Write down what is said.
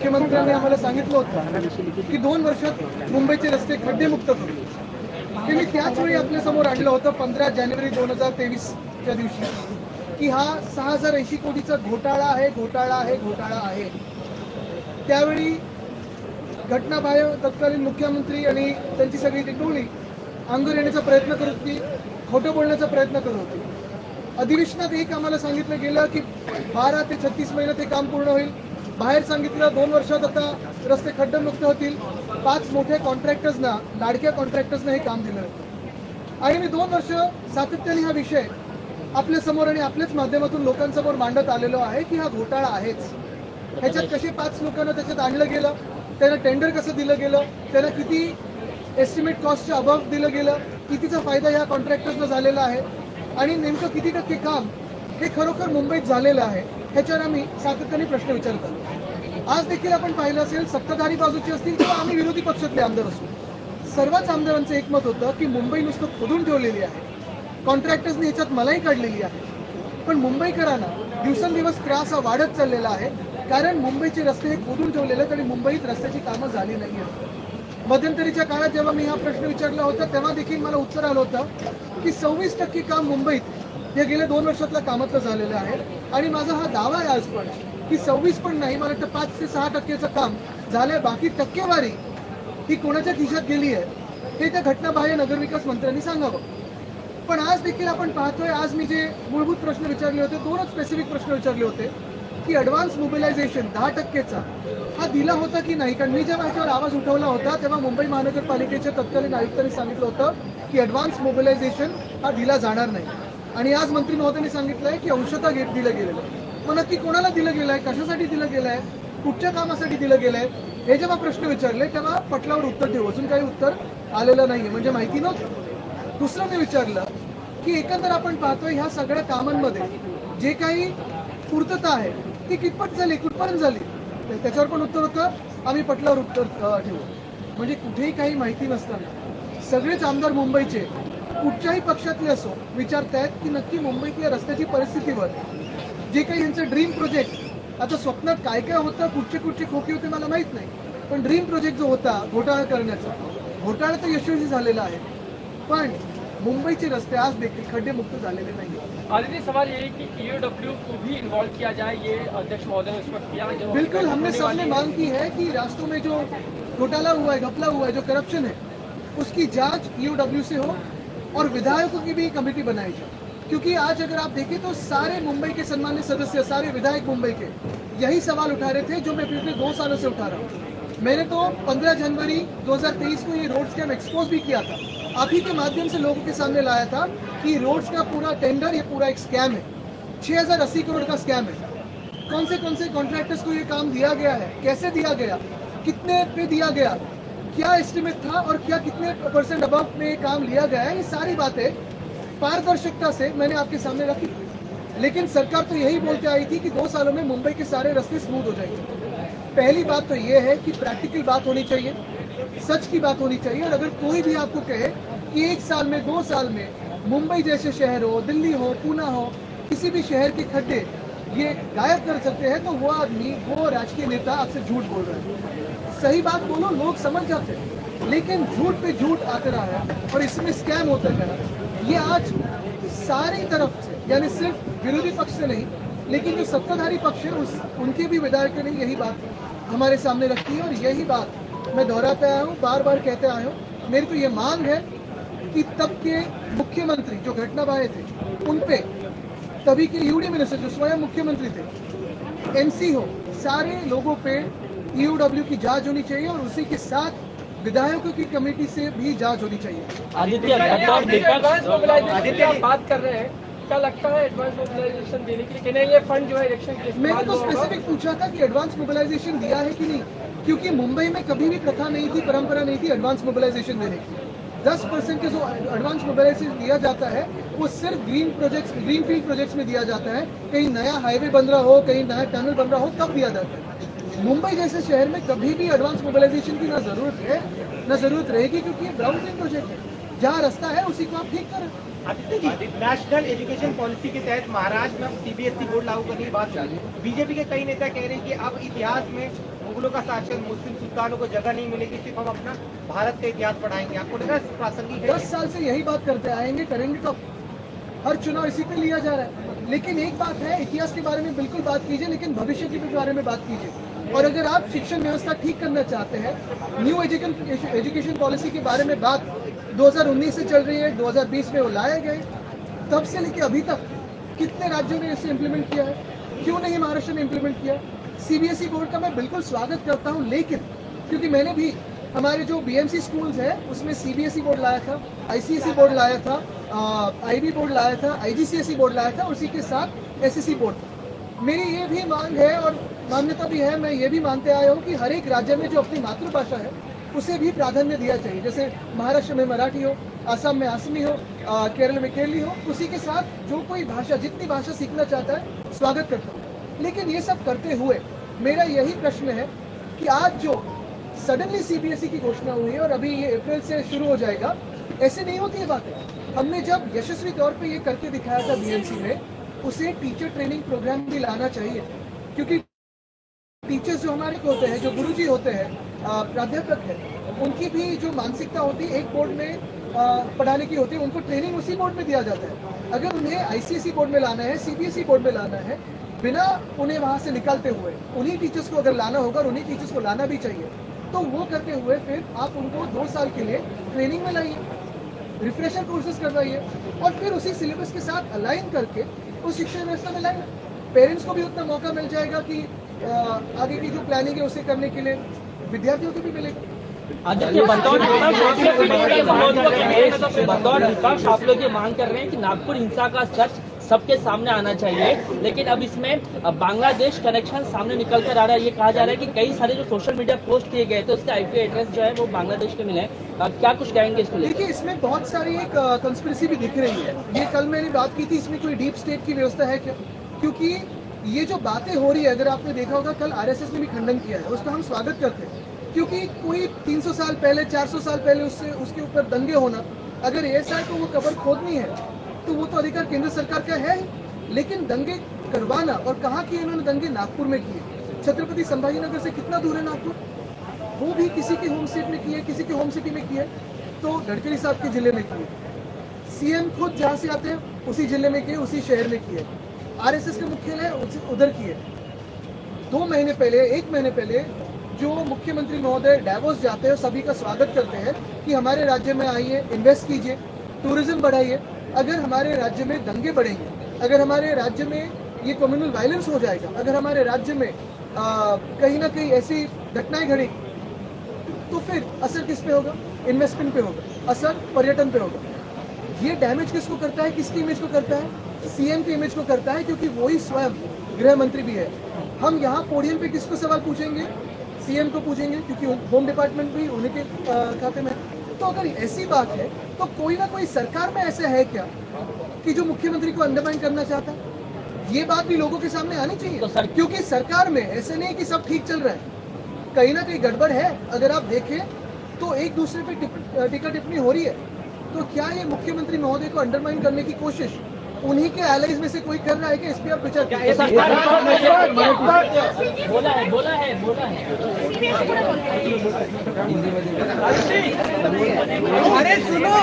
मुख्यमंत्र्यांनी आम्हाला सांगितलं होतं की 2 वर्षात मुंबईचे रस्ते खड्डेमुक्त करू. ते मी त्याच वेळी आपल्यासमोर आणलं होतं 15 जानेवारी 2023च्या दिवशी की हा 6080 कोटीचा घोटाळा आहे. त्यावेळी घटनाबाह्य तत्कालीन मुख्यमंत्री आणि त्यांची सगळी ती टोळी अंगावर येण्याचा प्रयत्न करत होती, खोटं बोलण्याचा प्रयत्न करत होती. अधिवेशनात एक आम्हाला सांगितलं गेलं की 12 ते 36 महिन्यात हे काम पूर्ण होईल. बाहेर सांगितलं 2 वर्षात आता रस्ते खड्डेमुक्त होतील. 5 मोठ्या कॉन्ट्रॅक्टर्सना, लाडक्या कॉन्ट्रॅक्टर्सना हे काम दिलं होतं. आणि मी 2 वर्ष सातत्याने हा विषय आपल्या समोर आणि आपल्याच माध्यमातून लोकांसमोर मांडत आलेलो आहे की हा घोटाळा आहेच. ह्याच्यात कसे 5 लोकांना त्याच्यात आणलं गेलं, त्यांना टेंडर कसं दिलं गेलं, त्यांना किती एस्टिमेट कॉस्टच्या अबव दिलं गेलं, कितीचा फायदा ह्या कॉन्ट्रॅक्टर्सना झालेला आहे आणि नेमकं किती टक्के काम हे खरोखर मुंबईत झालेलं आहे, ह्याच्यावर आम्ही सातत्याने प्रश्न विचारत आलो. आज देखील आपण पाहिलं असेल, सत्ताधारी बाजूची असतील किंवा आम्ही विरोधी पक्षातले आमदार असू, सर्वच आमदारांचं एकमत होतं की मुंबई नुसतं खोदून ठेवलेली आहे. कॉन्ट्रॅक्टर्सनी ह्याच्यात मलाही काढलेली आहे. पण मुंबईकरांना दिवसेंदिवस त्रास हा वाढत चाललेला आहे, कारण मुंबईचे रस्ते हे खोदून ठेवलेले आहेत आणि मुंबईत रस्त्याची कामं झाली नाही आहेत. मध्यंतरीच्या काळात जेव्हा मी हा प्रश्न विचारला होता तेव्हा देखील मला उत्तर आलं होतं की 26% काम मुंबईत हे गेल्या 2 वर्षातल्या कामातलं झालेलं आहे. आणि माझा हा दावा आहे आज पण की 26 पण नाही, मला वाटतं 5 ते 6% काम झालंय. बाकी टक्केवारी ही कोणाच्या खिशात गेली आहे हे त्या घटनाबाह्य नगरविकास मंत्र्यांनी सांगावं. पण आज देखील आपण पाहतोय, आज मी जे मूलभूत प्रश्न विचारले होते, 2च स्पेसिफिक प्रश्न विचारले होते की ॲडव्हान्स मोबिलायझेशन 10%चा हा दिला होता की नाही. कारण मी जेव्हा ह्याच्यावर आवाज उठवला होता तेव्हा मुंबई महानगरपालिकेच्या तत्कालीन आयुक्तांनी सांगितलं होतं की ॲडव्हान्स मोबिलायझेशन हा दिला जाणार नाही. आणि आज मंत्री महोदयांनी सांगितलंय की अंशतः दिलं गेलेलं. मग नक्की कोणाला दिलं गेलंय, कशासाठी दिलं गेलंय, कुठच्या कामासाठी दिलं गेलंय, हे जेव्हा प्रश्न विचारले तेव्हा पटलावर उत्तर ठेवू. अजून काही उत्तर आलेलं नाहीये, म्हणजे माहिती नव्हतं. दुसरं मी विचारलं की एकंदर आपण पाहतोय ह्या सगळ्या कामांमध्ये जे काही पूर्तता आहे ती कितपत झाली, कुठपर्यंत झाली, त्याच्यावर पण उत्तर होतं आम्ही पटलावर उत्तर ठेवू. म्हणजे कुठेही काही माहिती नसताना सगळेच आमदार मुंबईचे कुठच्याही पक्षातले असो विचारतायत की नक्की मुंबईतल्या रस्त्याची परिस्थितीवर जे काही यांचं ड्रीम प्रोजेक्ट, आता स्वप्नात काय काय होतं, कुठचे खोके होते मला माहीत नाही, पण ड्रीम प्रोजेक्ट जो होता घोटाळा करण्याचा, घोटाळा तर यशस्वी झालेला आहे, पण मुंबईचे रस्ते आज देखील खड्डेमुक्त झालेले नाही. आदित्य, सवाल ये है कि ईओडब्ल्यू को भी इन्वॉल्व किया जाए, ये अध्यक्ष महोदय ने उस पर किया। बिल्कुल, हमने सबने मांग की है कि रास्तों में जो घोटाला हुआ है, घपला हुआ है, जो करप्शन है, उसकी जांच ईओडब्ल्यू से हो और विधायकों की भी कमेटी बनाई जाए. क्योंकि आज अगर आप देखें तो सारे मुंबई के सम्मानित सदस्य, सारे विधायक मुंबई के यही सवाल उठा रहे थे जो मैं पिछले 2 सालों से उठा रहा हूँ. मैंने तो 15 जनवरी 2023 को ये रोड स्कैम एक्सपोज भी किया था, आप ही के माध्यम से लोगों के सामने लाया था कि रोड्स का पूरा टेंडर ये पूरा एक स्कैम है, 6080 करोड़ का स्कैम है. कौन से कॉन्ट्रैक्टर्स को ये काम दिया गया है, कैसे दिया गया, कितने पे दिया गया, क्या एस्टिमेट था और क्या कितने % अबव में काम लिया गया है, ये सारी बातें पारदर्शिता से मैंने आपके सामने रखी. लेकिन सरकार तो यही बोलते आई थी कि 2 सालों में मुंबई के सारे रास्ते स्मूथ हो जाएंगे. पहली बात तो ये है कि प्रैक्टिकल बात होनी चाहिए, सच की बात होनी चाहिए. और अगर कोई भी आपको कहे कि 1 साल में 2 साल में मुंबई जैसे शहर हो, दिल्ली हो, पूना हो, किसी भी शहर के खड्डे ये गायब कर सकते हैं, तो वो आदमी, वो राजकीय नेता आपसे झूठ बोल रहे हैं. सही बात बोलो, लोग समझ जाते हैं, लेकिन झूठ पे झूठ आते रहा है और इसमें स्कैम होता गया. ये आज सारी तरफ से, यानी सिर्फ विरोधी पक्ष से नहीं, लेकिन जो सत्ताधारी पक्ष है उनके भी विधायकों ने यही बात हमारे सामने रखी है. और यही बात मैं दोहराता आया हूँ, बार बार कहते आया हूँ. मेरी तो ये मांग है कि तब के मुख्यमंत्री जो घटनाबाह्य थे उन पे, तभी के यूडी मिनिस्टर जो स्वयं मुख्यमंत्री थे, एमसी हो, सारे लोगों पे ईओडब्ल्यू की जांच होनी चाहिए और उसी के साथ विधायकों की कमेटी से भी जांच होनी चाहिए. आदित्य, बात कर रहे हैं, क्या लगता है एडवांस मोबिलाइजेशन देने के लिए ये फंड जो है इलेक्शन के लिए? मैंने तो स्पेसिफिक पूछा था कि एडवांस मोबिलाइजेशन दिया है कि नहीं, क्योंकि मुंबई में कभी भी प्रथा नहीं थी, परंपरा नहीं थी एडवांस मोबिलाइजेशन देने की. 10% के जो एडवांस मोबिलाइजेशन दिया जाता है वो सिर्फ ग्रीन फील्ड प्रोजेक्ट्स में दिया जाता है. कहीं नया हाईवे बन रहा हो, कहीं नया टनल बन रहा हो, तब दिया जाता है. मुंबई जैसे शहर में कभी भी एडवांस मोबिलाइजेशन की ना जरूरत है ना जरूरत रहेगी, क्योंकि ये ब्राउनफील्ड प्रोजेक्ट है. जहाँ रास्ता है उसी को आप ठीक करें. Aditya ji, national education policy के तहत महाराष्ट्र में सीबीएसई बोर्ड लागू करने की बात चल रही है. बीजेपी के कई नेता कह रहे हैं कि अब इतिहास में मुगलों का शासन, मुस्लिम सुल्तानों को जगह नहीं मिलेगी, सिर्फ हम अपना भारत का इतिहास पढ़ाएंगे। आपको लगा प्रासंगिक है? 10 साल से यही बात करते आएंगे, करेंगे तो हर चुनाव इसी पे लिया जा रहा है। लेकिन एक बात है, इतिहास के बारे में बिल्कुल बात कीजिए, लेकिन भविष्य के बारे में बात कीजिए। और अगर आप शिक्षण व्यवस्था ठीक करना चाहते हैं, न्यू एजुकेशन पॉलिसी के बारे में बात 2019 से चल रही है, 2020 में वो लाए गए, तब से लेकर अभी तक कितने राज्यों ने इसे इम्प्लीमेंट किया है? क्यों नहीं महाराष्ट्र ने इम्प्लीमेंट किया? सीबीएसई बोर्ड का मैं बिल्कुल स्वागत करता हूं, लेकिन क्योंकि मैंने भी हमारे जो बीएमसी स्कूल्स है उसमें सीबीएसई बोर्ड लाया था, आईसीएसई बोर्ड लाया था, आईबी बोर्ड लाया था, आईजीसीएसई बोर्ड लाया था, उसी के साथ एसएससी बोर्ड। मेरी ये भी मांग है और मान्यता भी है, मैं ये भी मानते आया हूँ कि हर एक राज्य में जो अपनी मातृभाषा है उसे भी प्राधान्य दिया चाहिए। जैसे महाराष्ट्र में मराठी हो, असम में असमी हो, केरल में केरली हो, उसी के साथ जो कोई भाषा, जितनी भाषा सीखना चाहता है, स्वागत करता हूँ। लेकिन ये सब करते हुए मेरा यही प्रश्न है कि आज जो सडनली सीबीएसई की घोषणा हुई है और अभी ये अप्रैल से शुरू हो जाएगा, ऐसे नहीं होती है बातें। हमने जब यशस्वी तौर पे ये करके दिखाया था बीएमसी में, उसे टीचर ट्रेनिंग प्रोग्राम भी लाना चाहिए, क्योंकि टीचर्स जो हमारे होते हैं, जो गुरुजी होते हैं, प्राध्यापक है, उनकी भी जो मानसिकता होती है एक बोर्ड में पढ़ाने की होती है, उनको ट्रेनिंग उसी बोर्ड में दिया जाता है। अगर उन्हें आईसीएसई बोर्ड में लाना है, सीबीएसई बोर्ड में लाना है, बिना उन्हें वहाँ से निकलते हुए उन्हीं टीचर्स को अगर लाना होगा और उन्हीं टीचर्स को लाना भी चाहिए, तो वो करते हुए फिर आप उनको 2 साल के लिए ट्रेनिंग में लाइए, रिफ्रेशर कोर्सेज करवाइए और फिर उसी सिलेबस के साथ अलाइन करके उस शिक्षा व्यवस्था में लाइए। पेरेंट्स को भी उतना मौका मिल जाएगा कि आगे की जो प्लानिंग है उसे करने के लिए, विद्यार्थियों को भी मिलेगा। बतौर विपक्ष आप लोग ये मांग कर रहे हैं कि नागपुर हिंसा का सच सबके सामने आना चाहिए, लेकिन अब इसमें बांग्लादेश कनेक्शन सामने निकल कर आ रहा है। ये कहा जा रहा है कि कई सारे जो सोशल मीडिया पोस्ट किए गए थे उसके आईपी एड्रेस जो है वो बांग्लादेश के मिले। क्या कुछ कहेंगे इसको लेकर? देखिए, इसमें बहुत सारी एक कंस्पिरेसी भी दिख रही है। ये कल मैंने बात की थी, इसमें कोई डीप स्टेट की व्यवस्था है क्या? क्योंकि ये जो बातें हो रही है, अगर आपने देखा होगा कल आरएसएस ने भी खंडन किया है, उसका हम स्वागत करते हैं। क्योंकि कोई 300 साल पहले, 400 साल पहले उसके ऊपर दंगे होना, अगर ऐसा है तो वो कब्र खोदनी है तो वो तो अधिकार केंद्र सरकार का है ही। लेकिन दंगे करवाना, और कहाँ किए इन्होंने दंगे? नागपुर में किए। छत्रपति संभाजीनगर से कितना दूर है नागपुर? वो भी किसी के होम स्टेट में किए, किसी के होम सिटी में किए, तो गडकरी साहब के जिले में किए। सीएम खुद जहाँ से आते हैं उसी जिले में किए, उसी शहर में किए। आरएसएस का मुख्यालय उधर किए। 2 महीने पहले, 1 महीने पहले जो मुख्यमंत्री महोदय डावोस जाते हैं, सभी का स्वागत करते हैं कि हमारे राज्य में आइए, इन्वेस्ट कीजिए, टूरिज्म बढ़ाइए। अगर हमारे राज्य में दंगे बढ़ेंगे, अगर हमारे राज्य में ये कम्युनल वायलेंस हो जाएगा, अगर हमारे राज्य में कहीं ना कहीं ऐसी घटनाएं घड़ी, तो फिर असर किस पे होगा? इन्वेस्टमेंट पे होगा, असर पर्यटन पे होगा। ये डैमेज किसको करता है? किसकी इमेज को करता है? सीएम की इमेज को करता है, क्योंकि वही स्वयं गृह मंत्री भी है। हम यहाँ पोडियम पे किसको सवाल पूछेंगे? सीएम को पूछेंगे, क्योंकि होम डिपार्टमेंट भी उन्हीं के खाते में है। तो अगर ऐसी बात है तो कोई ना कोई सरकार में ऐसा है क्या कि जो मुख्यमंत्री को अंडरमाइन करना चाहता है? ये बात भी लोगों के सामने आनी चाहिए। तो क्योंकि सरकार में ऐसे नहीं कि सब ठीक चल रहा है, कहीं ना कहीं गड़बड़ है। अगर आप देखें तो एक दूसरे पे टीका टिप्पणी हो रही है, तो क्या ये मुख्यमंत्री महोदय को अंडरमाइन करने की कोशिश उन्हीं के एलाइज में से कोई कर रहा है कि इस पे आप विचार करिए? बोला है। अरे सुनो।